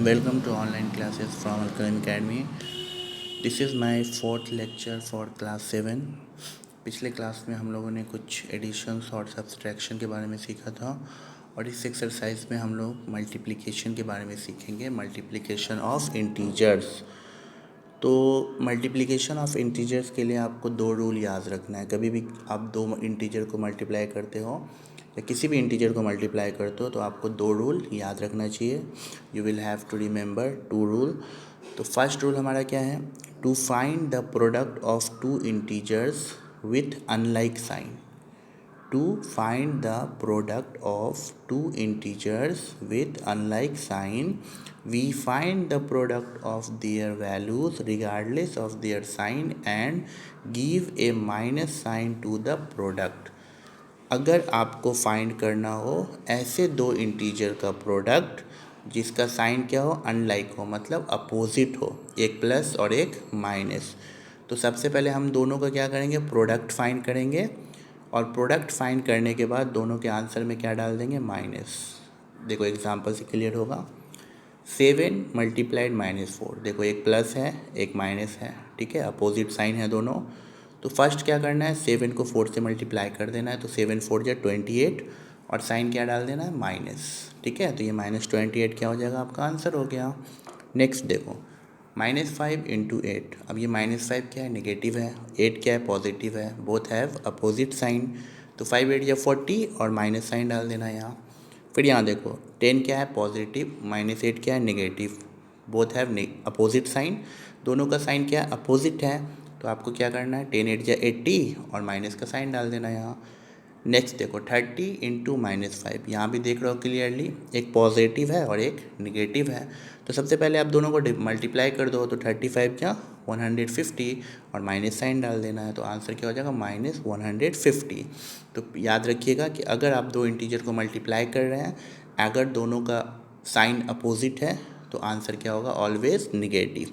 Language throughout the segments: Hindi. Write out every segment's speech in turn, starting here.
Welcome to online classes from Al-Kalam Academy. This is my fourth lecture for class 7. पिछले क्लास में हम लोगों ने कुछ एडिशंस और सब्सट्रैक्शन के बारे में सीखा था और इस एक्सरसाइज में हम लोग मल्टीप्लिकेशन के बारे में सीखेंगे, मल्टीप्लिकेशन ऑफ इंटीजर्स। तो मल्टीप्लिकेशन ऑफ इंटीजर्स के लिए आपको दो रूल याद रखना है। कभी भी आप दो इंटीजर को मल्टीप्लाई करते हो या किसी भी इंटीजर को मल्टीप्लाई करते हो तो आपको दो रूल याद रखना चाहिए। You will have to remember two rule. तो फर्स्ट रूल हमारा क्या है? To find the product of two integers with unlike sign. To find the product of two integers with unlike sign, we find the product of their values regardless of their sign and give a minus sign to the product. अगर आपको फाइंड करना हो ऐसे दो इंटीजर का प्रोडक्ट जिसका साइन क्या हो, अनलाइक हो, मतलब अपोजिट हो, एक प्लस और एक माइनस, तो सबसे पहले हम दोनों का क्या करेंगे, प्रोडक्ट फाइंड करेंगे और प्रोडक्ट फाइंड करने के बाद दोनों के आंसर में क्या डाल देंगे, माइनस। देखो एग्जांपल से क्लियर होगा। 7 मल्टीप्लाइड -4, देखो एक प्लस है एक माइनस है, ठीक है, अपोजिट साइन है दोनों। तो फर्स्ट क्या करना है, 7 को 4 से मल्टीप्लाई कर देना है, तो 7 4 जा 28 और साइन क्या डाल देना है, माइनस, ठीक है। तो ये -28 क्या हो जाएगा, आपका आंसर हो गया। नेक्स्ट देखो -5 × 8। अब ये -5 क्या है, नेगेटिव है, 8 क्या है, पॉजिटिव है, बोथ हैव अपोजिट साइन। तो 5 8 या 40 और माइनस साइन डाल देना यहाँ। फिर यहाँ देखो 10 क्या है, पॉजिटिव, -8 क्या है, negative, both have opposite sign, दोनों का साइन क्या है, अपोजिट है। तो आपको क्या करना है, 10 8 या 80 और माइनस का साइन डाल देना यहाँ। नेक्स्ट देखो 30 × -5, यहाँ भी देख रहे हो क्लियरली, एक पॉजिटिव है और एक निगेटिव है। तो सबसे पहले आप दोनों को मल्टीप्लाई कर दो, तो 35 क्या 150 और माइनस साइन डाल देना है, तो आंसर क्या हो जाएगा, -150। तो याद रखिएगा कि अगर आप दो इंटीजर को मल्टीप्लाई कर रहे हैं, अगर दोनों का साइन अपोजिट है तो आंसर क्या होगा, always negative.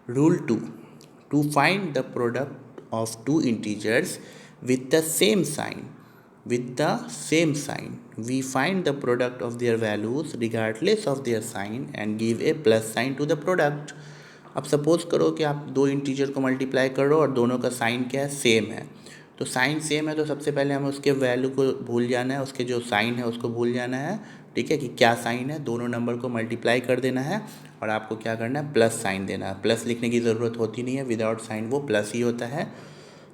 Rule 2, to find the product of two integers with the same sign, we find the product of their values regardless of their sign and give a plus sign to the product. अब सपोज करो कि आप दो इंटीजर को मल्टीप्लाई कर रहे हो और दोनों का साइन क्या है, सेम है। तो साइन सेम है तो सबसे पहले हमें उसके वैल्यू को भूल जाना है, उसके जो साइन है उसको भूल जाना है, ठीक है, कि क्या साइन है, दोनों नंबर को मल्टीप्लाई कर देना है और आपको क्या करना है, प्लस साइन देना है। प्लस लिखने की ज़रूरत होती नहीं है, विदाउट साइन वो प्लस ही होता है।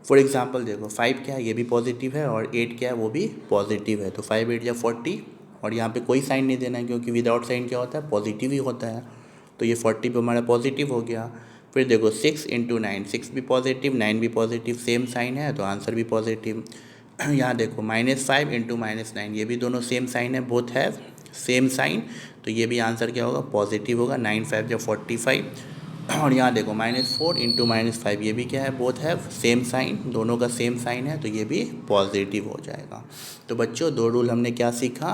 फॉर एग्जाम्पल देखो 5 क्या है, ये भी पॉजिटिव है और 8 क्या है, वो भी पॉजिटिव है। तो 5 8 या 40 और यहाँ पे कोई साइन नहीं देना है क्योंकि विदाउट साइन क्या होता है, पॉजिटिव ही होता है। तो ये 40 पे हमारा पॉजिटिव हो गया। फिर देखो 6 × 9, 6 भी पॉजिटिव 9 भी पॉजिटिव, सेम साइन है तो आंसर भी पॉजिटिव। यहाँ देखो -5 × -9, ये भी दोनों सेम साइन है, बोथ हैव सेम साइन, तो ये भी आंसर क्या होगा, पॉजिटिव होगा। 9 5 या 45। और यहाँ देखो -4 × -5, ये भी क्या है, बोथ हैव सेम साइन, दोनों का सेम साइन है तो ये भी पॉजिटिव हो जाएगा। तो बच्चों दो रूल हमने क्या सीखा,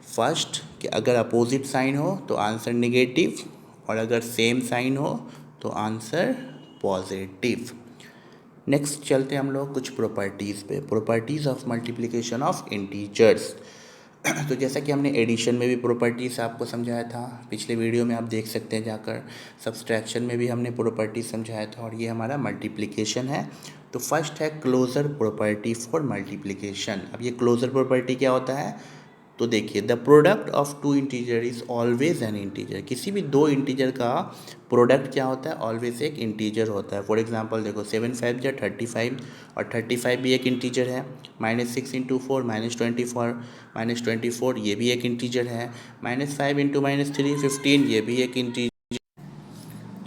फर्स्ट कि अगर अपोजिट साइन हो तो आंसर निगेटिव और अगर सेम साइन हो तो आंसर पॉजिटिव। नेक्स्ट चलते हम लोग कुछ प्रॉपर्टीज़ पे, properties of multiplication of integers. तो जैसा कि हमने एडिशन में भी प्रॉपर्टीज़ आपको समझाया था, पिछले वीडियो में आप देख सकते हैं जाकर, सब्सट्रैक्शन में भी हमने प्रॉपर्टी समझाया था और ये हमारा मल्टीप्लिकेशन है। तो फर्स्ट है क्लोजर प्रॉपर्टी फॉर मल्टीप्लिकेशन। अब ये क्लोजर प्रॉपर्टी क्या होता है, तो देखिए the product of two integer is always an integer. किसी भी दो इंटीजर का प्रोडक्ट क्या होता है, ऑलवेज एक इंटीजर होता है। फॉर एग्जांपल देखो 7 5 या 35 और 35 भी एक इंटीजर है। -6 × 4 -24 ये भी एक इंटीजर है। -5 × -3 15 ये भी एक इंटीजर।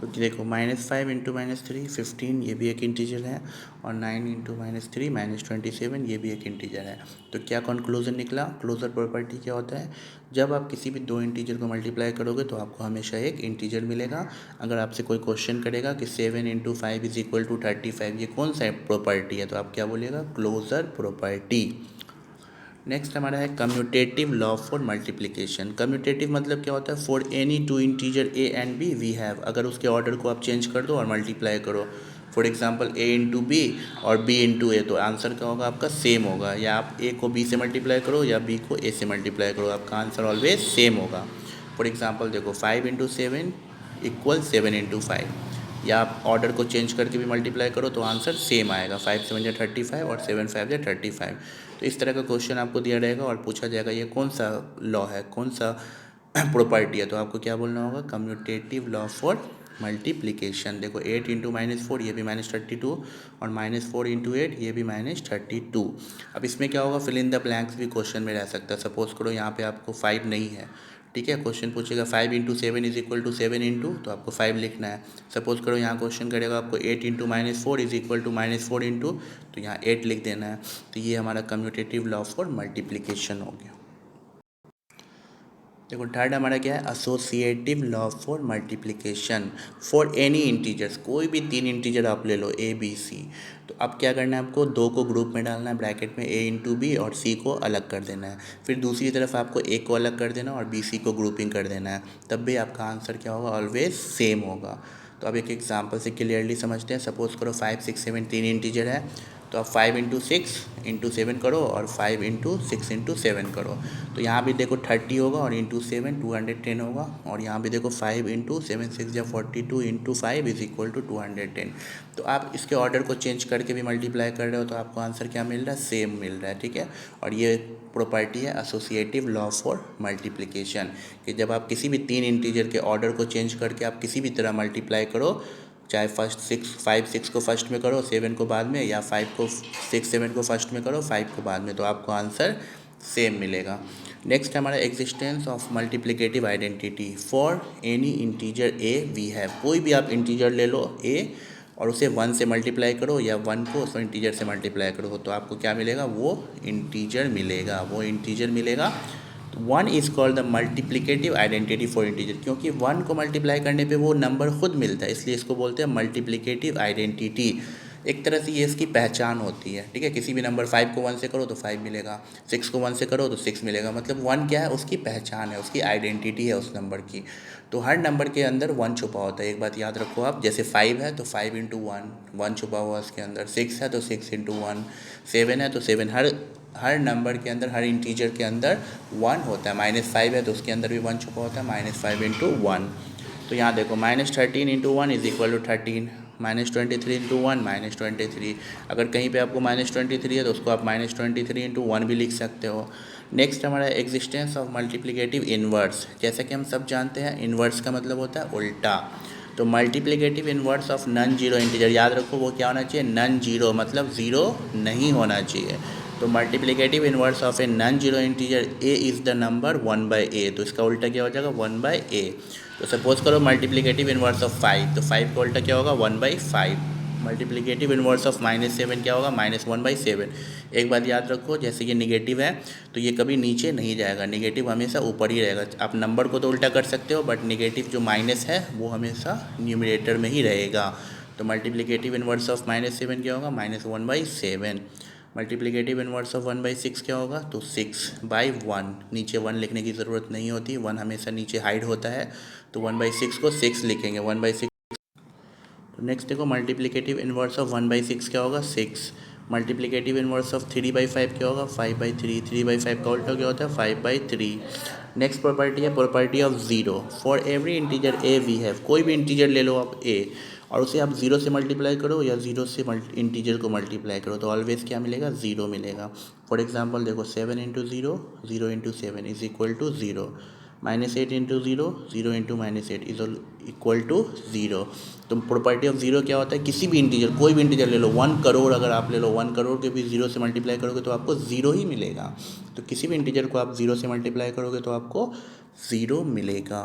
तो देखो -5 × -3 15 ये भी एक इंटीजर है और 9 × -3 -27 ये भी एक इंटीजर है। तो क्या कंक्लूजन निकला, क्लोजर प्रॉपर्टी क्या होता है, जब आप किसी भी दो इंटीजर को मल्टीप्लाई करोगे तो आपको हमेशा एक इंटीजर मिलेगा। अगर आपसे कोई क्वेश्चन करेगा कि 7 × 5 = 35, ये कौन सा प्रॉपर्टी है, तो आप क्या बोलिएगा, क्लोजर प्रॉपर्टी। नेक्स्ट हमारा है commutative law for multiplication. Commutative मतलब क्या होता है, for any two integer A and B we have, अगर उसके ऑर्डर को आप चेंज कर दो और मल्टीप्लाई करो, फॉर एग्जांपल a × b और b × a, तो आंसर क्या होगा आपका, सेम होगा। या आप a को b से मल्टीप्लाई करो या b को a से मल्टीप्लाई करो, आपका आंसर ऑलवेज सेम होगा। फॉर एग्जांपल देखो 5 × 7 = 7 × 5, या आप ऑर्डर को चेंज करके भी मल्टीप्लाई करो तो आंसर सेम आएगा, 5 × 7 = 35 और 7 × 5 = 35। तो इस तरह का क्वेश्चन आपको दिया रहेगा और पूछा जाएगा ये कौन सा लॉ है, कौन सा प्रॉपर्टी है, तो आपको क्या बोलना होगा, कम्यूटेटिव लॉ फॉर मल्टीप्लिकेशन। देखो 8 × -4 ये भी -32 और -4 × 8 ये भी -32। अब इसमें क्या होगा, फिल इन द ब्लैंक्स भी क्वेश्चन में रह सकता है। सपोज करो यहाँ पे आपको 5 नहीं है, ठीक है, क्वेश्चन पूछेगा 5 × 7 = 7 × तो आपको 5 लिखना है। सपोज करो यहाँ क्वेश्चन करेगा आपको 8 × -4 = -4 × तो यहाँ 8 लिख देना है। तो ये हमारा कम्यूटेटिव लॉ फॉर मल्टीप्लिकेशन हो गया। देखो थर्ड हमारा क्या है, associative law for multiplication for any integers. कोई भी 3 इंटीजर आप ले लो A B C, तो अब क्या करना है, आपको 2 को ग्रुप में डालना है ब्रैकेट में, A × B, और C को अलग कर देना है। फिर दूसरी तरफ आपको A को अलग कर देना और B C को ग्रुपिंग कर देना है, तब भी आपका आंसर क्या होगा, ऑलवेज सेम होगा। तो अब एक एग्जांपल से क्लियरली समझते हैं। सपोज करो 5 6 7 3 इंटीजर है, तो आप 5 × 6 × 7 करो और 5 × 6 × 7 करो, तो यहाँ भी देखो 30 होगा और × 7 210 होगा, और यहाँ भी देखो 5 × 7 6 = 42 × 5 = 210। तो आप इसके ऑर्डर को चेंज करके भी मल्टीप्लाई कर रहे हो तो आपको आंसर क्या मिल रहा है, सेम मिल रहा है, ठीक है। और ये प्रॉपर्टी है एसोसिएटिव लॉ फॉर मल्टीप्लिकेशन, कि जब आप किसी भी 3 इंटीजर के ऑर्डर को चेंज करके आप किसी भी तरह मल्टीप्लाई करो, चाहे फर्स्ट 5 6 को फर्स्ट में करो, 7 को बाद में, या 5 को 6 7 को फर्स्ट में करो, 5 को बाद में, तो आपको आंसर सेम मिलेगा। नेक्स्ट हमारा existence of multiplicative identity for any integer A we have. कोई भी आप इंटीजर ले लो A और उसे 1 से मल्टीप्लाई करो, या 1 को उस इंटीजर से मल्टीप्लाई करो, तो आपको क्या मिलेगा, वो इंटीजर मिलेगा। 1 is called the multiplicative identity for integer, क्योंकि 1 को मल्टीप्लाई करने पे वो नंबर खुद मिलता है, इसलिए इसको बोलते हैं मल्टीप्लिकेटिव आइडेंटिटी। एक तरह से ये इसकी पहचान होती है, ठीक है। किसी भी नंबर 5 को 1 से करो तो 5 मिलेगा, 6 को 1 से करो तो 6 मिलेगा, मतलब 1 क्या है, उसकी पहचान है, उसकी आइडेंटिटी है उस नंबर की। तो हर नंबर के अंदर 1 छुपा होता है। एक बात याद रखो आप, जैसे 5 है तो 5 × 1 छुपा हुआ है उसके अंदर, 6 है तो 6 × 1, 7 है तो 7, हर नंबर के अंदर, हर इंटीजर के अंदर 1 होता है। -5 है तो उसके अंदर भी 1 छुपा होता है, -5 × 1। तो यहाँ देखो -13 × 1 = 13, -23 × 1 -23। अगर कहीं पे आपको -23 है तो उसको आप -23 × 1 भी लिख सकते हो। नेक्स्ट हमारा एग्जिस्टेंस ऑफ मल्टीप्लिकेटिव इन्वर्स। जैसा कि हम सब जानते हैं, इन्वर्स का मतलब होता है उल्टा। तो multiplicative inverse of non zero integer, याद रखो वो क्या होना चाहिए, नॉन जीरो, मतलब ज़ीरो नहीं होना चाहिए। तो multiplicative inverse of a non zero integer A is the number 1/A, तो इसका उल्टा क्या हो जाएगा, 1/A। तो सपोज करो मल्टीप्लिकेटिव इन्वर्स ऑफ 5, तो 5 का उल्टा क्या होगा, 1/5। मल्टीप्लिकेटिव इन्वर्स ऑफ -7 क्या होगा, -1/7। एक बात याद रखो, जैसे ये निगेटिव है तो ये कभी नीचे नहीं जाएगा, निगेटिव हमेशा ऊपर ही रहेगा। आप नंबर को तो उल्टा कर सकते हो, बट निगेटिव जो माइनस है वो हमेशा न्यूमरेटर में ही रहेगा। तो मल्टीप्लिकेटिव इन्वर्स ऑफ -7 क्या होगा, -1/7। मल्टीप्लिकेटिव इन्वर्स ऑफ 1/6 क्या होगा, तो 6/1। नीचे 1 लिखने की ज़रूरत नहीं होती, 1 हमेशा नीचे हाइड होता है, तो 1/6 को 6 लिखेंगे, 1/6। तो नेक्स्ट देखो मल्टीप्लिकेटिव इन्वर्स ऑफ 1/6 क्या होगा, 6। मल्टीप्लिकेटिव इन्वर्स ऑफ 3/5 क्या होगा, 5/3। 3/5 का उल्टा क्या होता है, 5/3। नेक्स्ट प्रॉपर्टी है property of zero. For every integer A we have. कोई भी इंटीजर ले लो आप A और उसे आप 0 से मल्टीप्लाई करो या 0 से इंटीजर को मल्टीप्लाई करो, तो ऑलवेज क्या मिलेगा, 0 मिलेगा। फॉर एग्जांपल देखो 7 × 0, 0 × 7 = 0। -8 × 0, 0 × -8 = 0। तो प्रॉपर्टी ऑफ ज़ीरो क्या होता है, किसी भी इंटीजर, कोई भी इंटीजर ले लो, 1 करोड़ अगर आप ले लो, 1 करोड़ के भी 0 से मल्टीप्लाई करोगे तो आपको 0 ही मिलेगा। तो किसी भी इंटीजर को आप 0 से मल्टीप्लाई करोगे तो आपको 0 मिलेगा।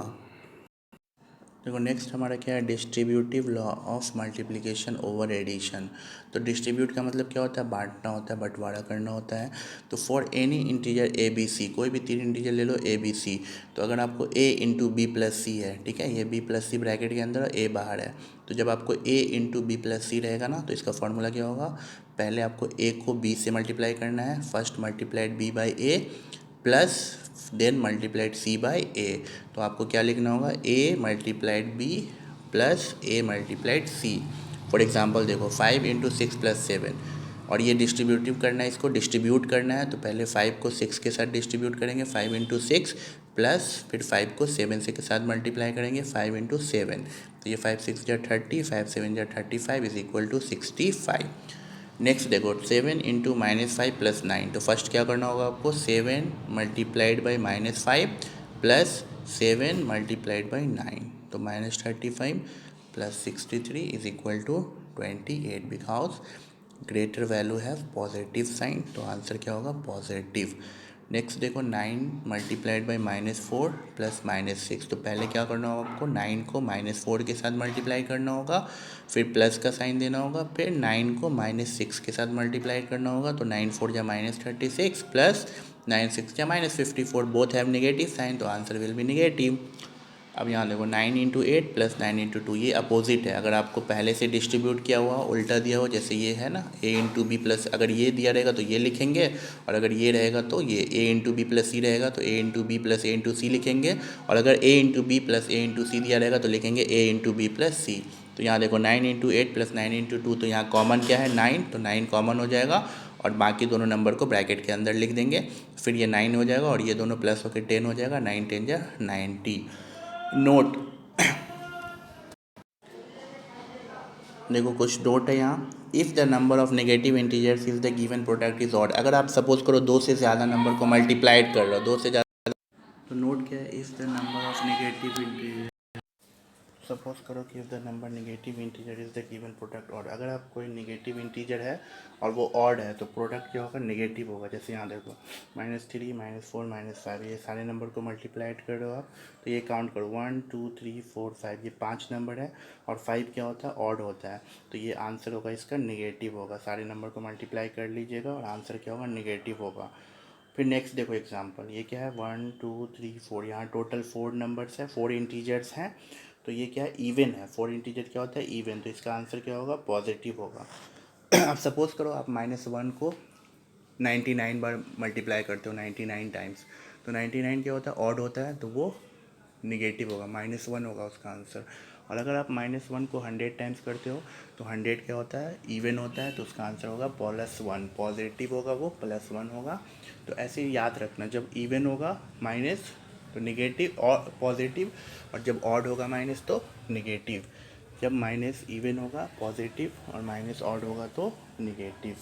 देखो नेक्स्ट हमारा क्या है, distributive law of multiplication over addition. तो डिस्ट्रीब्यूट का मतलब क्या होता है, बांटना होता है, बंटवारा करना होता है। तो for any integer A B C, कोई भी 3 इंटीजर ले लो A B C, तो अगर आपको A × B + C है, ठीक है, ये B + C ब्रैकेट के अंदर, A बाहर है, तो जब आपको A × B + C रहेगा ना, तो इसका फॉर्मूला क्या होगा, पहले आपको A को B से मल्टीप्लाई करना है, first multiplied B/A plus then multiplied C/A। तो आपको क्या लिखना होगा, A × B plus A × C। For example देखो 5 × 6 + 7, और ये डिस्ट्रीब्यूटिव करना है, इसको डिस्ट्रीब्यूट करना है, तो पहले 5 को 6 के साथ डिस्ट्रीब्यूट करेंगे, 5 × 6 प्लस फिर 5 को 7 से के साथ मल्टीप्लाई करेंगे, 5 इंटू 7, तो ये 5 6 जा 30, 5 7 जा 35 इज इक्वल टू 65। नेक्स्ट देखो 7 इंटू -5 प्लस 9, तो फर्स्ट क्या करना होगा आपको 7 multiplied by -5 plus 7 multiplied by 9, तो -35 plus 63 is equal to 28 because greater value have positive sign, तो आंसर क्या होगा पॉजिटिव। नेक्स्ट देखो 9 मल्टीप्लाइड बाई -4 प्लस -6, तो पहले क्या करना होगा आपको 9 को -4 के साथ मल्टीप्लाई करना होगा, फिर प्लस का साइन देना होगा, फिर 9 को -6 के साथ मल्टीप्लाई करना होगा, तो 9 4 जा -36 प्लस 9 6 जा -54, बोथ हैव नेगेटिव साइन, तो आंसर विल बी नेगेटिव। अब यहाँ देखो 9 इंटू 8 प्लस 9 इंटू 2, ये अपोजिट है। अगर आपको पहले से डिस्ट्रीब्यूट किया हुआ उल्टा दिया हो, जैसे ये है ना a इंटू बी प्लस, अगर ये दिया रहेगा तो ये लिखेंगे, और अगर ये रहेगा तो ये a into b plus c रहेगा तो a into b plus a into c लिखेंगे, और अगर a into b plus a into c दिया रहेगा तो लिखेंगे a into b plus c. तो यहाँ देखो 9 इंटू 8 प्लस 9 इंटू 2, तो यहाँ कॉमन क्या है 9, तो 9 कॉमन हो जाएगा, और बाकी दोनों नंबर को ब्रैकेट के अंदर लिख देंगे, फिर ये 9 हो जाएगा और ये दोनों प्लस होकर 10 हो जाएगा, 9 10 जा 90। नोट देखो कुछ नोट है यहाँ, if the number of negative integers is the given product is odd, अगर आप सपोज करो 2 से ज़्यादा नंबर को मल्टीप्लाइड कर रहे हो, 2 से ज़्यादा, तो नोट क्या है, if the number of negative integer, suppose करो कि if the number negative integer is the given product odd, अगर आप कोई नेगेटिव इंटीजर है और वो ऑड है तो प्रोडक्ट क्या होगा नेगेटिव होगा। जैसे यहाँ देखो -3 -4 -5, ये सारे नंबर को मल्टीप्लाइड कर रहे हो आप, तो ये काउंट करो 1 2 3 4 5, ये 5 नंबर है, और 5 क्या होता है ऑड होता है, तो ये आंसर होगा इसका नेगेटिव होगा। सारे नंबर को मल्टीप्लाई कर लीजिएगा और आंसर क्या होगा नेगेटिव होगा। फिर नेक्स्ट देखो एग्जांपल, ये क्या है 1 2 3 4, यहाँ टोटल 4 नंबर्स है, 4 इंटीजर्स हैं, तो ये क्या है इवन है, 4 इंटीजर क्या होता है इवन, तो इसका आंसर क्या होगा पॉजिटिव होगा। अब सपोज करो आप -1 को 99 बार मल्टीप्लाई करते हो, 99 टाइम्स, तो 99 क्या होता है ऑड होता है, तो वो निगेटिव होगा, -1 होगा उसका आंसर। और अगर आप -1 को 100 टाइम्स करते हो तो 100 क्या होता है इवन होता है, तो उसका आंसर होगा +1, पॉजिटिव होगा वो, +1 होगा। तो ऐसे ही याद रखना, जब इवन होगा माइनस तो निगेटिव और पॉजिटिव, और जब ऑड होगा माइनस तो निगेटिव, जब माइनस इवन होगा पॉजिटिव और माइनस ऑड होगा तो निगेटिव।